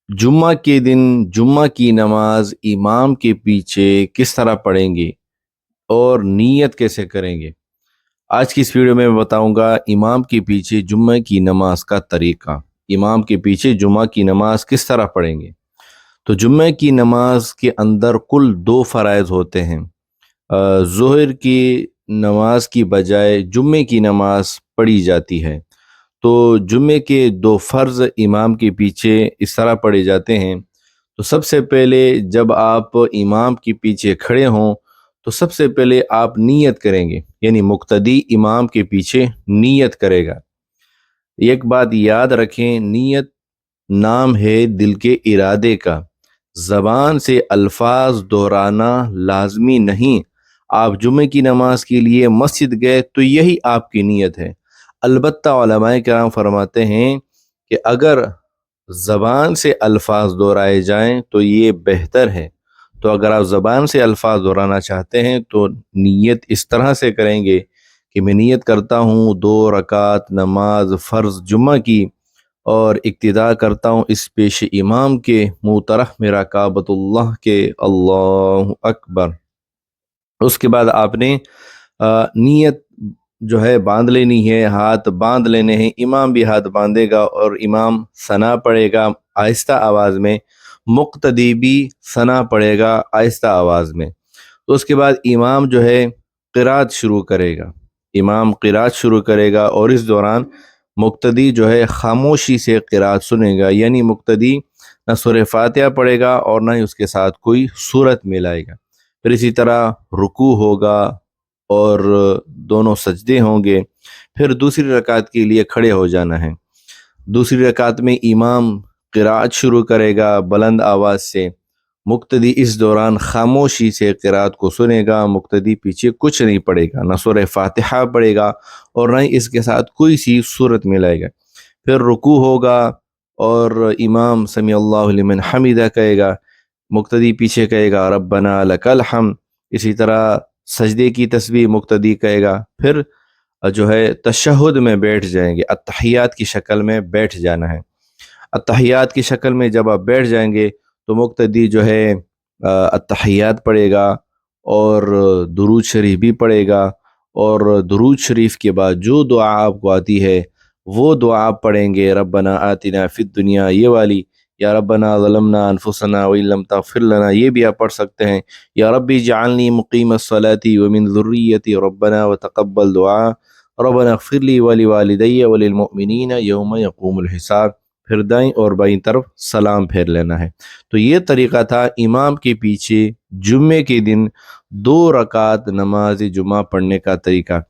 जुम्मा के दिन जुम्मा की नमाज इमाम के पीछे किस तरह पढ़ेंगे और नीयत कैसे करेंगे। आज की इस वीडियो में मैं बताऊंगा इमाम के पीछे जुम्मे की नमाज का तरीका। इमाम के पीछे जुम्मा की नमाज किस तरह पढ़ेंगे। तो जुम्मे की नमाज के अंदर कुल दो फ़राइज़ होते हैं। ज़ोहर की नमाज की बजाय जुम्मे की नमाज पढ़ी जाती है। तो जुम्मे के दो फ़र्ज़ इमाम के पीछे इस तरह पढ़े जाते हैं। तो सबसे पहले जब आप इमाम के पीछे खड़े हों तो सबसे पहले आप नीयत करेंगे, यानी मुक्तदी इमाम के पीछे नीयत करेगा। एक बात याद रखें, नीयत नाम है दिल के इरादे का। ज़बान से अल्फाज दोहराना लाजमी नहीं। आप जुमे की नमाज के लिए मस्जिद गए तो यही आपकी नीयत है। अलबत्ता उलमाए किराम फरमाते हैं कि अगर ज़बान से अल्फाज दोहराए जाएं तो ये बेहतर है। तो अगर आप ज़बान से अल्फाज दोहराना चाहते हैं तो नीयत इस तरह से करेंगे कि मैं नीयत करता हूँ 2 रकात नमाज फ़र्ज़ जुम्मा की और इक्तिदा करता हूँ इस पेश इमाम के मुँह तरफ मेरा काबतुल्लाह के, अल्लाहु अकबर। उसके बाद आपने नीयत जो है बांध लेनी है, हाथ बांध लेने हैं। इमाम भी हाथ बांधेगा और इमाम सना पढ़ेगा आहिस्ता आवाज़ में, मुक्तदी भी सना पढ़ेगा आहिस्ता आवाज़ में। तो उसके बाद इमाम जो है क़िरात शुरू करेगा। इमाम क़िरात शुरू करेगा और इस दौरान मुक्तदी जो है खामोशी से क़िरात सुनेगा, यानी मुक्तदी न सूरह फातिहा पढ़ेगा और न ही उसके साथ कोई सूरत मिलाएगा। फिर इसी तरह रुकू होगा और दोनों सजदे होंगे। फिर दूसरी रकात के लिए खड़े हो जाना है। दूसरी रकात में इमाम क़िरात शुरू करेगा बुलंद आवाज़ से। मुक्तदी इस दौरान खामोशी से क़िरात को सुनेगा। मुक्तदी पीछे कुछ नहीं पढ़ेगा, न सूरह फातिहा पढ़ेगा और न ही इसके साथ कोई सी सूरत मिलाएगा। फिर रुकू होगा और इमाम समी अल्लाहु लिमन हमीदा कहेगा। मुक्तदी पीछे कहेगा रब्बना लकल हम्द। इसी तरह सजदे की तस्बीह मुक्तदी कहेगा। फिर जो है तशहुद में बैठ जाएंगे, अत्तहियात की शक्ल में बैठ जाना है। अत्तहियात की शक्ल में जब आप बैठ जाएंगे तो मुक्तदी जो है अत्तहियात पढ़ेगा और दुरूद शरीफ भी पढ़ेगा। और दुरूद शरीफ के बाद जो दुआ आपको आती है वो दुआ आप पढ़ेंगे, रब्बना आतिना फिद दुनिया, ये वाली, या रब्बना ज़लमना अनफुसना व इन लम तग़फिर लना, ये भी आप पढ़ सकते हैं। या रब्बी जअलनी मुक़ीमस्सलाती व मिन ज़ुर्रिय्यती रब्बना व तक़ब्बल दुआ, रब्बना इग़फ़िर ली व लिवालिदैया व लिलमुअमिनीना यौम यक़ूमुल हिसाब। फिर दाईं और बाईं तरफ सलाम फेर लेना है। तो ये तरीका था इमाम के पीछे जुम्मे के दिन 2 रकात नमाज जुमा पढ़ने का तरीका।